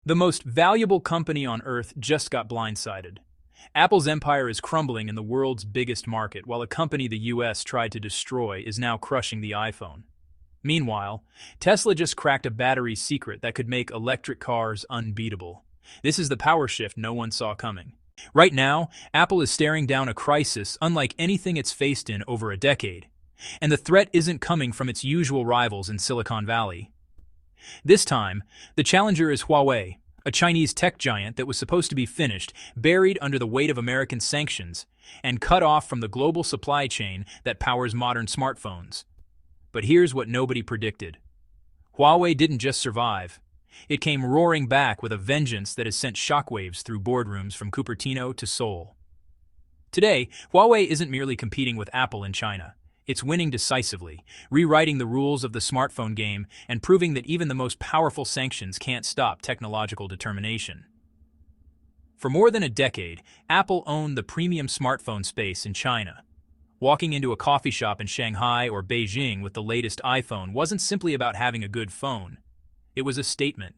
The most valuable company on Earth just got blindsided. Apple's empire is crumbling in the world's biggest market, while a company the US tried to destroy is now crushing the iPhone. Meanwhile, Tesla just cracked a battery secret that could make electric cars unbeatable. This is the power shift no one saw coming. Right now, Apple is staring down a crisis unlike anything it's faced in over a decade. And the threat isn't coming from its usual rivals in Silicon Valley. This time, the challenger is Huawei, a Chinese tech giant that was supposed to be finished, buried under the weight of American sanctions, and cut off from the global supply chain that powers modern smartphones. But here's what nobody predicted. Huawei didn't just survive. It came roaring back with a vengeance that has sent shockwaves through boardrooms from Cupertino to Seoul. Today, Huawei isn't merely competing with Apple in China. It's winning decisively, rewriting the rules of the smartphone game and proving that even the most powerful sanctions can't stop technological determination. For more than a decade, Apple owned the premium smartphone space in China. Walking into a coffee shop in Shanghai or Beijing with the latest iPhone wasn't simply about having a good phone. It was a statement.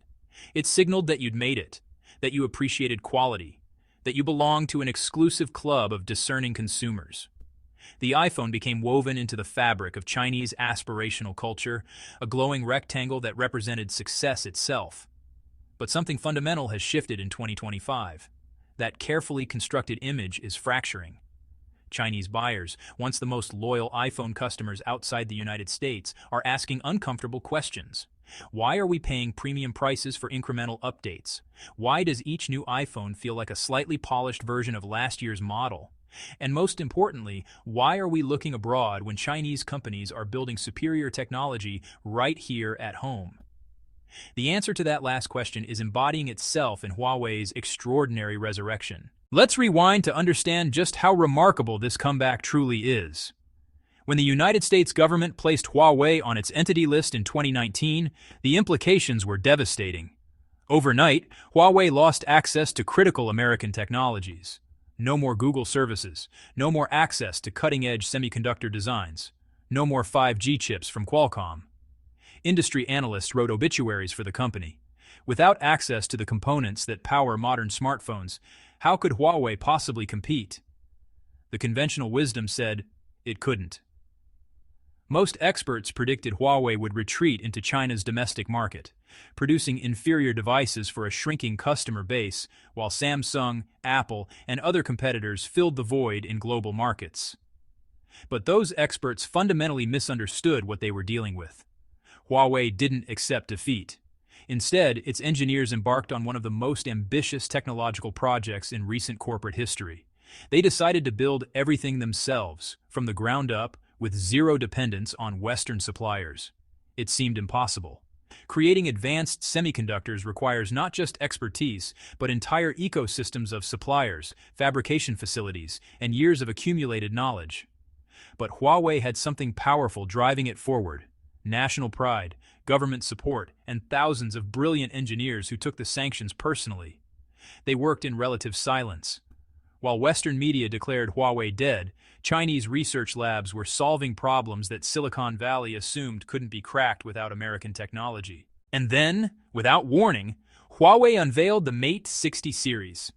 It signaled that you'd made it, that you appreciated quality, that you belonged to an exclusive club of discerning consumers. The iPhone became woven into the fabric of Chinese aspirational culture, a glowing rectangle that represented success itself. But something fundamental has shifted in 2025. That carefully constructed image is fracturing. Chinese buyers, once the most loyal iPhone customers outside the United States, are asking uncomfortable questions. Why are we paying premium prices for incremental updates? Why does each new iPhone feel like a slightly polished version of last year's model? And most importantly, why are we looking abroad when Chinese companies are building superior technology right here at home? The answer to that last question is embodying itself in Huawei's extraordinary resurrection. Let's rewind to understand just how remarkable this comeback truly is. When the United States government placed Huawei on its entity list in 2019, the implications were devastating. Overnight, Huawei lost access to critical American technologies. No more Google services, no more access to cutting-edge semiconductor designs, no more 5G chips from Qualcomm. Industry analysts wrote obituaries for the company. Without access to the components that power modern smartphones, how could Huawei possibly compete? The conventional wisdom said it couldn't. Most experts predicted Huawei would retreat into China's domestic market, producing inferior devices for a shrinking customer base, while Samsung, Apple, and other competitors filled the void in global markets. But those experts fundamentally misunderstood what they were dealing with. Huawei didn't accept defeat. Instead, its engineers embarked on one of the most ambitious technological projects in recent corporate history. They decided to build everything themselves, from the ground up, with zero dependence on Western suppliers. It seemed impossible. Creating advanced semiconductors requires not just expertise, but entire ecosystems of suppliers, fabrication facilities, and years of accumulated knowledge. But Huawei had something powerful driving it forward: national pride, government support, and thousands of brilliant engineers who took the sanctions personally. They worked in relative silence. While Western media declared Huawei dead, Chinese research labs were solving problems that Silicon Valley assumed couldn't be cracked without American technology. And then, without warning, Huawei unveiled the Mate 60 series.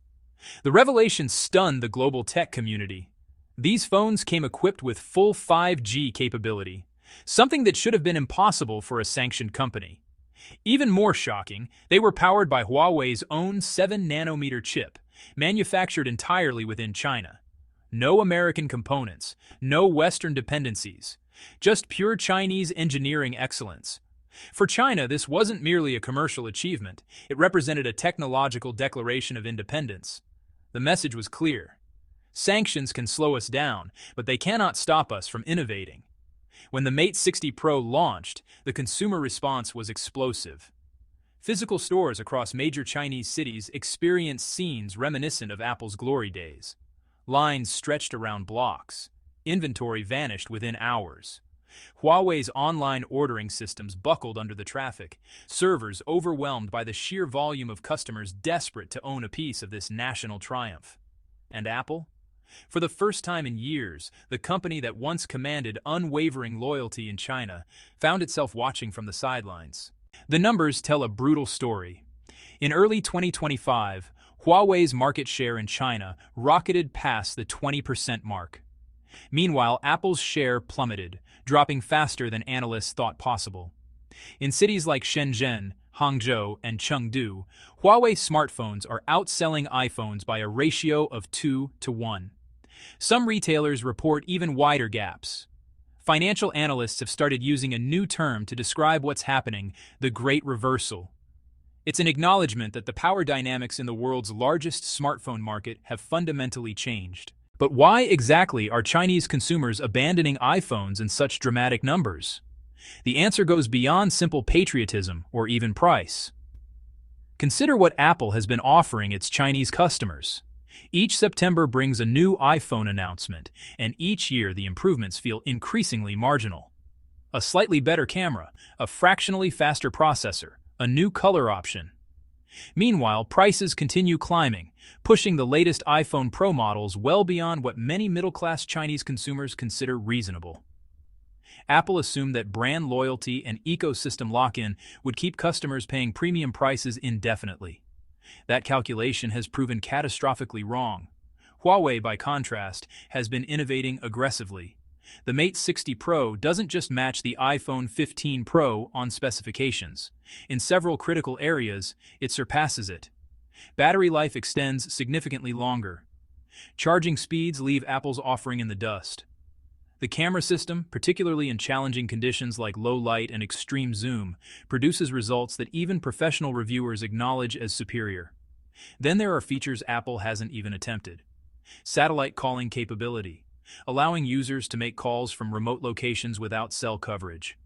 The revelation stunned the global tech community. These phones came equipped with full 5G capability, something that should have been impossible for a sanctioned company. Even more shocking, they were powered by Huawei's own 7-nanometer chip, manufactured entirely within China. No American components, no Western dependencies, just pure Chinese engineering excellence. For China, this wasn't merely a commercial achievement, it represented a technological declaration of independence. The message was clear. Sanctions can slow us down, but they cannot stop us from innovating. When the Mate 60 Pro launched, the consumer response was explosive. Physical stores across major Chinese cities experienced scenes reminiscent of Apple's glory days. Lines stretched around blocks. Inventory vanished within hours. Huawei's online ordering systems buckled under the traffic, servers overwhelmed by the sheer volume of customers desperate to own a piece of this national triumph. And Apple? For the first time in years, the company that once commanded unwavering loyalty in China found itself watching from the sidelines. The numbers tell a brutal story. In early 2025, Huawei's market share in China rocketed past the 20% mark. Meanwhile, Apple's share plummeted, dropping faster than analysts thought possible. In cities like Shenzhen, Hangzhou, and Chengdu, Huawei smartphones are outselling iPhones by a ratio of 2 to 1. Some retailers report even wider gaps. Financial analysts have started using a new term to describe what's happening: the Great Reversal. It's an acknowledgement that the power dynamics in the world's largest smartphone market have fundamentally changed. But why exactly are Chinese consumers abandoning iPhones in such dramatic numbers? The answer goes beyond simple patriotism or even price. Consider what Apple has been offering its Chinese customers. Each September brings a new iPhone announcement, and each year the improvements feel increasingly marginal. A slightly better camera, a fractionally faster processor, a new color option. Meanwhile, prices continue climbing, pushing the latest iPhone Pro models well beyond what many middle-class Chinese consumers consider reasonable. Apple assumed that brand loyalty and ecosystem lock-in would keep customers paying premium prices indefinitely. That calculation has proven catastrophically wrong. Huawei, by contrast, has been innovating aggressively. The Mate 60 Pro doesn't just match the iPhone 15 Pro on specifications. In several critical areas, it surpasses it. Battery life extends significantly longer. Charging speeds leave Apple's offering in the dust. The camera system, particularly in challenging conditions like low light and extreme zoom, produces results that even professional reviewers acknowledge as superior. Then there are features Apple hasn't even attempted. Satellite calling capability, allowing users to make calls from remote locations without cell coverage.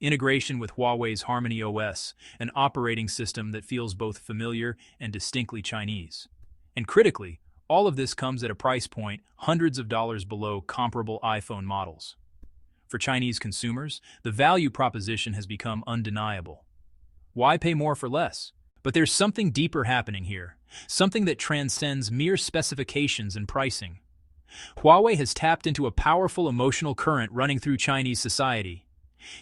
Integration with Huawei's Harmony OS, an operating system that feels both familiar and distinctly Chinese. And critically, all of this comes at a price point hundreds of dollars below comparable iPhone models. For Chinese consumers, the value proposition has become undeniable. Why pay more for less? But there's something deeper happening here, something that transcends mere specifications and pricing. Huawei has tapped into a powerful emotional current running through Chinese society.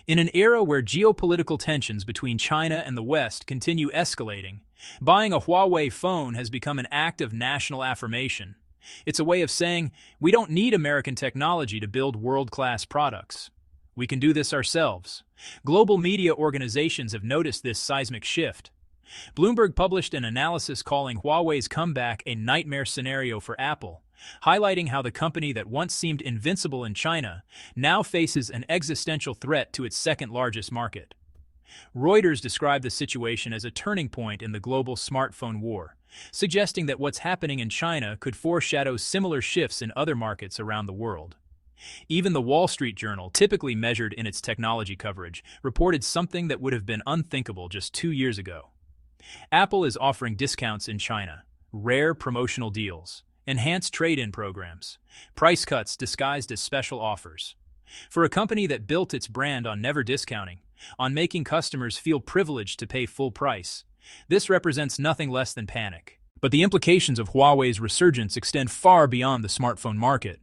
In an era where geopolitical tensions between China and the West continue escalating, buying a Huawei phone has become an act of national affirmation. It's a way of saying, we don't need American technology to build world-class products. We can do this ourselves. Global media organizations have noticed this seismic shift. Bloomberg published an analysis calling Huawei's comeback a nightmare scenario for Apple, highlighting how the company that once seemed invincible in China now faces an existential threat to its second-largest market. Reuters described the situation as a turning point in the global smartphone war, suggesting that what's happening in China could foreshadow similar shifts in other markets around the world. Even the Wall Street Journal, typically measured in its technology coverage, reported something that would have been unthinkable just 2 years ago. Apple is offering discounts in China, rare promotional deals, enhanced trade-in programs, price cuts disguised as special offers. For a company that built its brand on never discounting, on making customers feel privileged to pay full price, this represents nothing less than panic. But the implications of Huawei's resurgence extend far beyond the smartphone market.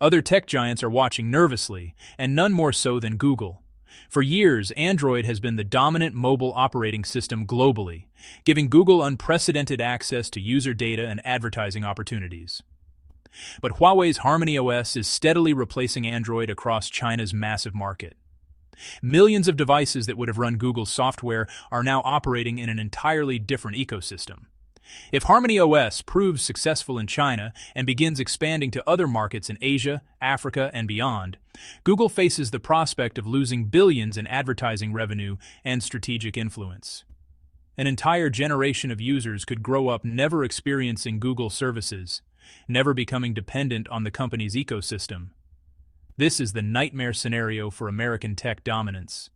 Other tech giants are watching nervously, and none more so than Google. For years, Android has been the dominant mobile operating system globally, giving Google unprecedented access to user data and advertising opportunities. But Huawei's Harmony OS is steadily replacing Android across China's massive market. Millions of devices that would have run Google's software are now operating in an entirely different ecosystem. If Harmony OS proves successful in China and begins expanding to other markets in Asia, Africa, and beyond, Google faces the prospect of losing billions in advertising revenue and strategic influence. An entire generation of users could grow up never experiencing Google services, never becoming dependent on the company's ecosystem. This is the nightmare scenario for American tech dominance,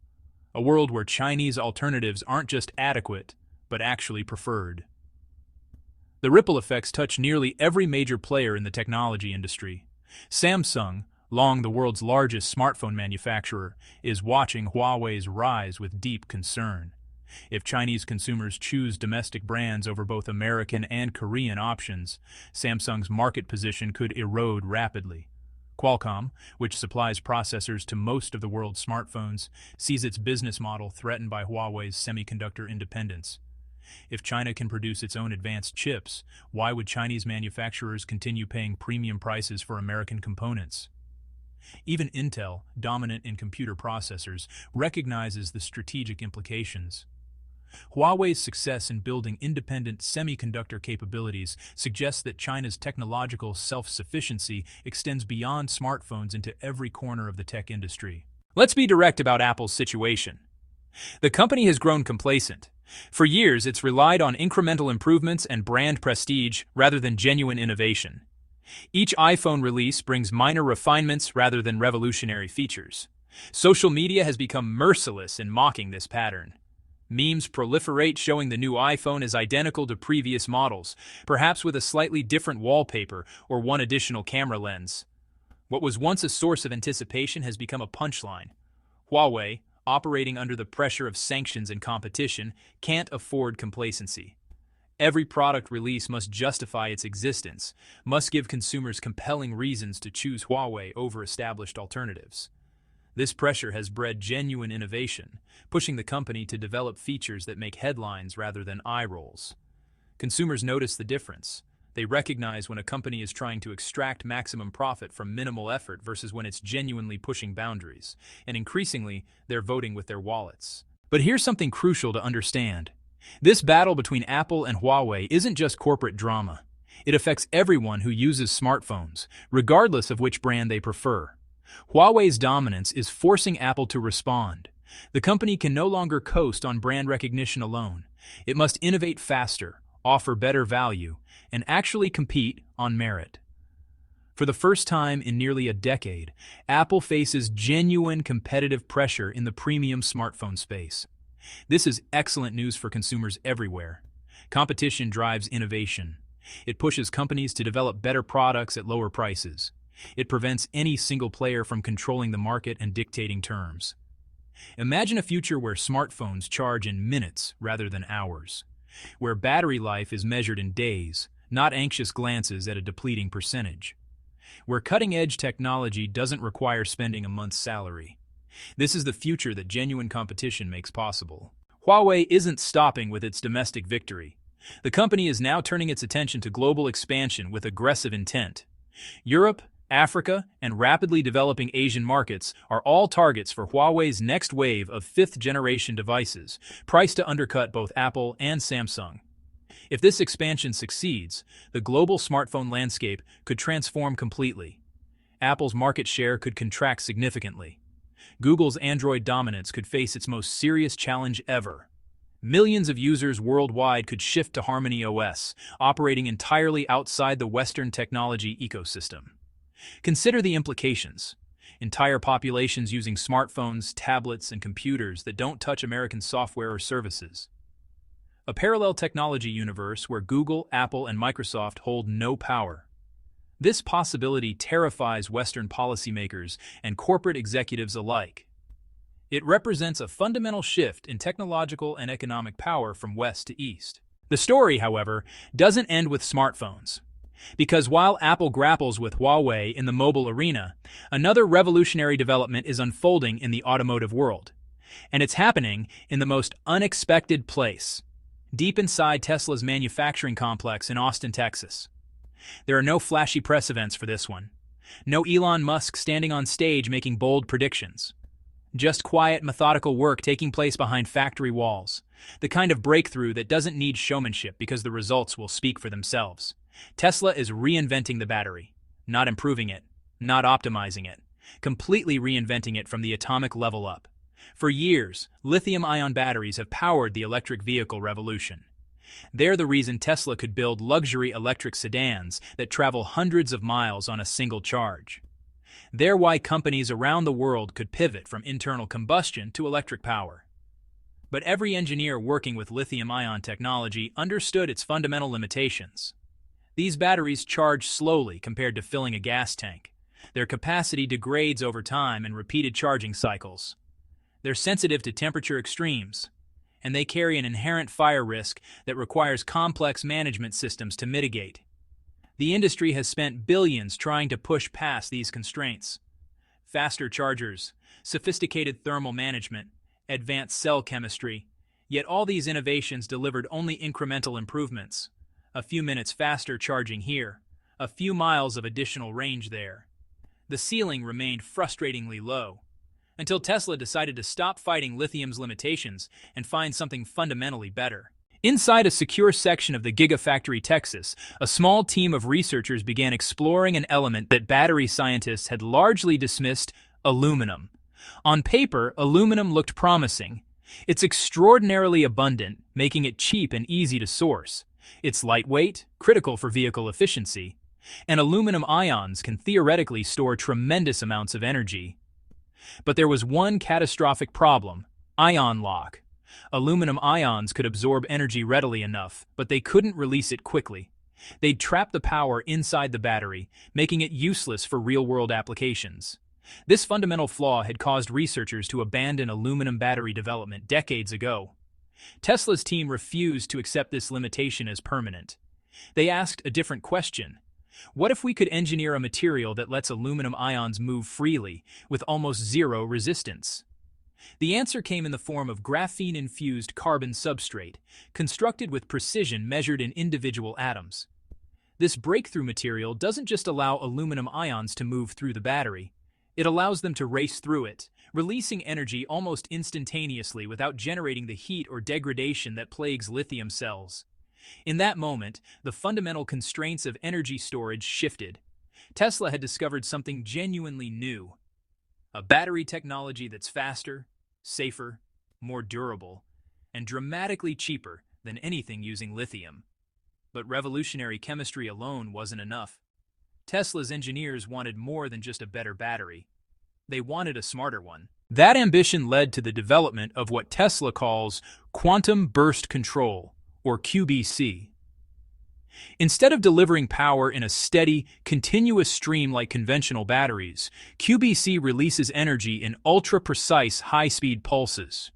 a world where Chinese alternatives aren't just adequate, but actually preferred. The ripple effects touch nearly every major player in the technology industry. Samsung, long the world's largest smartphone manufacturer, is watching Huawei's rise with deep concern. If Chinese consumers choose domestic brands over both American and Korean options, Samsung's market position could erode rapidly. Qualcomm, which supplies processors to most of the world's smartphones, sees its business model threatened by Huawei's semiconductor independence. If China can produce its own advanced chips, why would Chinese manufacturers continue paying premium prices for American components? Even Intel, dominant in computer processors, recognizes the strategic implications. Huawei's success in building independent semiconductor capabilities suggests that China's technological self-sufficiency extends beyond smartphones into every corner of the tech industry. Let's be direct about Apple's situation. The company has grown complacent. For years, it's relied on incremental improvements and brand prestige rather than genuine innovation. Each iPhone release brings minor refinements rather than revolutionary features. Social media has become merciless in mocking this pattern. Memes proliferate showing the new iPhone is identical to previous models, perhaps with a slightly different wallpaper or one additional camera lens. What was once a source of anticipation has become a punchline. Huawei, operating under the pressure of sanctions and competition, can't afford complacency. Every product release must justify its existence, must give consumers compelling reasons to choose Huawei over established alternatives. This pressure has bred genuine innovation, pushing the company to develop features that make headlines rather than eye rolls. Consumers notice the difference. They recognize when a company is trying to extract maximum profit from minimal effort versus when it's genuinely pushing boundaries, and increasingly, they're voting with their wallets. But here's something crucial to understand. This battle between Apple and Huawei isn't just corporate drama. It affects everyone who uses smartphones, regardless of which brand they prefer. Huawei's dominance is forcing Apple to respond. The company can no longer coast on brand recognition alone. It must innovate faster, offer better value, and actually compete on merit. For the first time in nearly a decade, Apple faces genuine competitive pressure in the premium smartphone space. This is excellent news for consumers everywhere. Competition drives innovation. It pushes companies to develop better products at lower prices. It prevents any single player from controlling the market and dictating terms. Imagine a future where smartphones charge in minutes rather than hours, where battery life is measured in days, not anxious glances at a depleting percentage, where cutting-edge technology doesn't require spending a month's salary. This is the future that genuine competition makes possible. Huawei isn't stopping with its domestic victory. The company is now turning its attention to global expansion with aggressive intent. Europe, Africa, and rapidly developing Asian markets are all targets for Huawei's next wave of fifth-generation devices, priced to undercut both Apple and Samsung. If this expansion succeeds, the global smartphone landscape could transform completely. Apple's market share could contract significantly. Google's Android dominance could face its most serious challenge ever. Millions of users worldwide could shift to Harmony OS, operating entirely outside the Western technology ecosystem. Consider the implications. Entire populations using smartphones, tablets, and computers that don't touch American software or services. A parallel technology universe where Google, Apple, and Microsoft hold no power. This possibility terrifies Western policymakers and corporate executives alike. It represents a fundamental shift in technological and economic power from west to east. The story, however, doesn't end with smartphones. Because while Apple grapples with Huawei in the mobile arena, another revolutionary development is unfolding in the automotive world. And it's happening in the most unexpected place, deep inside Tesla's manufacturing complex in Austin, Texas. There are no flashy press events for this one. No Elon Musk standing on stage making bold predictions. Just quiet, methodical work taking place behind factory walls. The kind of breakthrough that doesn't need showmanship because the results will speak for themselves. Tesla is reinventing the battery, not improving it, not optimizing it, completely reinventing it from the atomic level up. For years, lithium-ion batteries have powered the electric vehicle revolution. They're the reason Tesla could build luxury electric sedans that travel hundreds of miles on a single charge. They're why companies around the world could pivot from internal combustion to electric power. But every engineer working with lithium-ion technology understood its fundamental limitations. These batteries charge slowly compared to filling a gas tank. Their capacity degrades over time in repeated charging cycles. They're sensitive to temperature extremes, and they carry an inherent fire risk that requires complex management systems to mitigate. The industry has spent billions trying to push past these constraints. Faster chargers, sophisticated thermal management, advanced cell chemistry, Yet all these innovations delivered only incremental improvements. A few minutes faster charging here, a few miles of additional range there. The ceiling remained frustratingly low, until Tesla decided to stop fighting lithium's limitations and find something fundamentally better. Inside a secure section of the Gigafactory, Texas, a small team of researchers began exploring an element that battery scientists had largely dismissed: aluminum. On paper, aluminum looked promising. It's extraordinarily abundant, making it cheap and easy to source. It's lightweight, critical for vehicle efficiency, and aluminum ions can theoretically store tremendous amounts of energy. But there was one catastrophic problem: ion lock. Aluminum ions could absorb energy readily enough, but they couldn't release it quickly. They'd trap the power inside the battery, making it useless for real-world applications. This fundamental flaw had caused researchers to abandon aluminum battery development decades ago. Tesla's team refused to accept this limitation as permanent. They asked a different question. What if we could engineer a material that lets aluminum ions move freely, with almost zero resistance? The answer came in the form of graphene-infused carbon substrate, constructed with precision measured in individual atoms. This breakthrough material doesn't just allow aluminum ions to move through the battery, it allows them to race through it, releasing energy almost instantaneously without generating the heat or degradation that plagues lithium cells. In that moment, the fundamental constraints of energy storage shifted. Tesla had discovered something genuinely new: a battery technology that's faster, safer, more durable, and dramatically cheaper than anything using lithium. But revolutionary chemistry alone wasn't enough. Tesla's engineers wanted more than just a better battery. They wanted a smarter one. That ambition led to the development of what Tesla calls quantum burst control, or QBC. Instead of delivering power in a steady, continuous stream like conventional batteries, QBC releases energy in ultra-precise, high-speed pulses.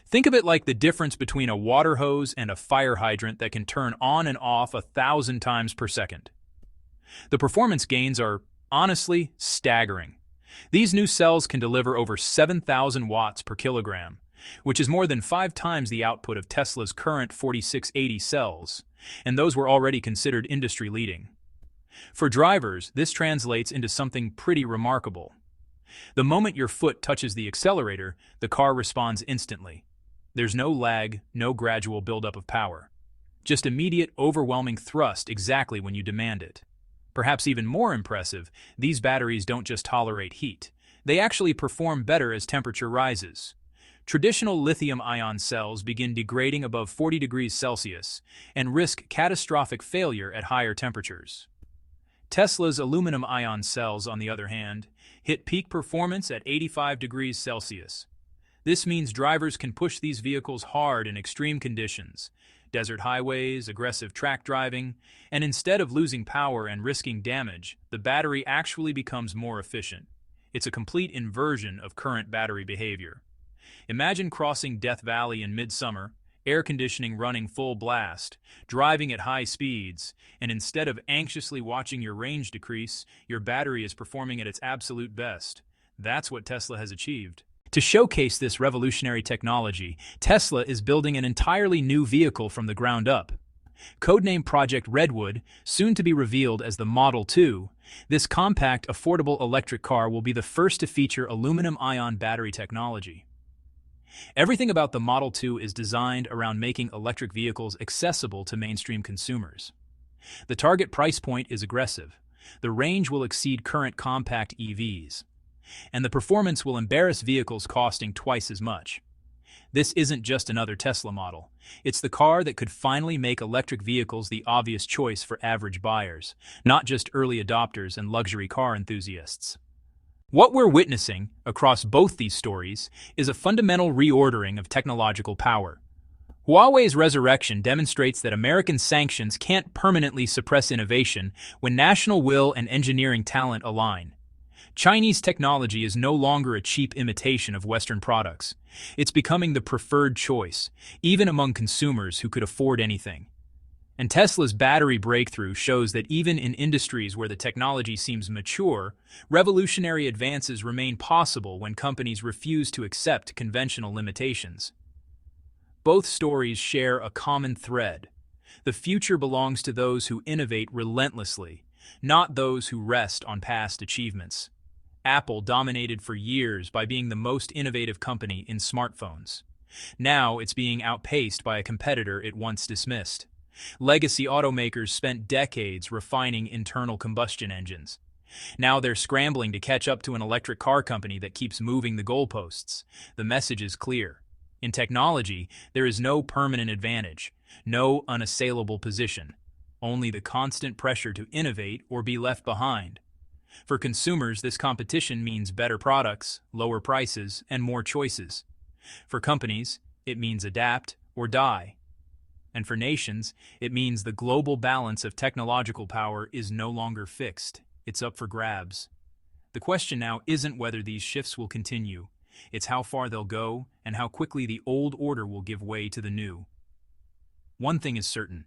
Think of it like the difference between a water hose and a fire hydrant that can turn on and off 1,000 times per second. The performance gains are, honestly, staggering. These new cells can deliver over 7,000 watts per kilogram, which is more than 5 times the output of Tesla's current 4680 cells, and those were already considered industry-leading. For drivers, this translates into something pretty remarkable. The moment your foot touches the accelerator, the car responds instantly. There's no lag, no gradual buildup of power. Just immediate, overwhelming thrust exactly when you demand it. Perhaps even more impressive, these batteries don't just tolerate heat. They actually perform better as temperature rises. Traditional lithium-ion cells begin degrading above 40 degrees Celsius and risk catastrophic failure at higher temperatures. Tesla's aluminum-ion cells, on the other hand, hit peak performance at 85 degrees Celsius. This means drivers can push these vehicles hard in extreme conditions, desert highways, aggressive track driving, and instead of losing power and risking damage, the battery actually becomes more efficient. It's a complete inversion of current battery behavior. Imagine crossing Death Valley in midsummer, air conditioning running full blast, driving at high speeds, and instead of anxiously watching your range decrease, your battery is performing at its absolute best. That's what Tesla has achieved. To showcase this revolutionary technology, Tesla is building an entirely new vehicle from the ground up. Codenamed Project Redwood, soon to be revealed as the Model 2, this compact, affordable electric car will be the first to feature aluminum-ion battery technology. Everything about the Model 2 is designed around making electric vehicles accessible to mainstream consumers. The target price point is aggressive. The range will exceed current compact EVs, and the performance will embarrass vehicles costing twice as much. This isn't just another Tesla model. It's the car that could finally make electric vehicles the obvious choice for average buyers, not just early adopters and luxury car enthusiasts. What we're witnessing across both these stories is a fundamental reordering of technological power. Huawei's resurrection demonstrates that American sanctions can't permanently suppress innovation when national will and engineering talent align. Chinese technology is no longer a cheap imitation of Western products. It's becoming the preferred choice, even among consumers who could afford anything. And Tesla's battery breakthrough shows that even in industries where the technology seems mature, revolutionary advances remain possible when companies refuse to accept conventional limitations. Both stories share a common thread. The future belongs to those who innovate relentlessly, not those who rest on past achievements. Apple dominated for years by being the most innovative company in smartphones. Now it's being outpaced by a competitor it once dismissed. Legacy automakers spent decades refining internal combustion engines. Now they're scrambling to catch up to an electric car company that keeps moving the goalposts. The message is clear. In technology, there is no permanent advantage, no unassailable position, only the constant pressure to innovate or be left behind. For consumers, this competition means better products, lower prices, and more choices. For companies, it means adapt or die. And for nations, it means the global balance of technological power is no longer fixed. It's up for grabs. The question now isn't whether these shifts will continue. It's how far they'll go and how quickly the old order will give way to the new. One thing is certain.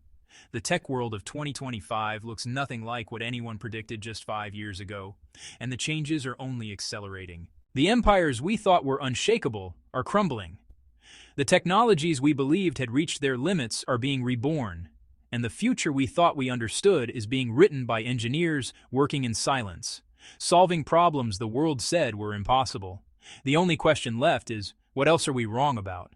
The tech world of 2025 looks nothing like what anyone predicted just 5 years ago, and the changes are only accelerating. The empires we thought were unshakable are crumbling. The technologies we believed had reached their limits are being reborn, and the future we thought we understood is being written by engineers working in silence, solving problems the world said were impossible. The only question left is, what else are we wrong about?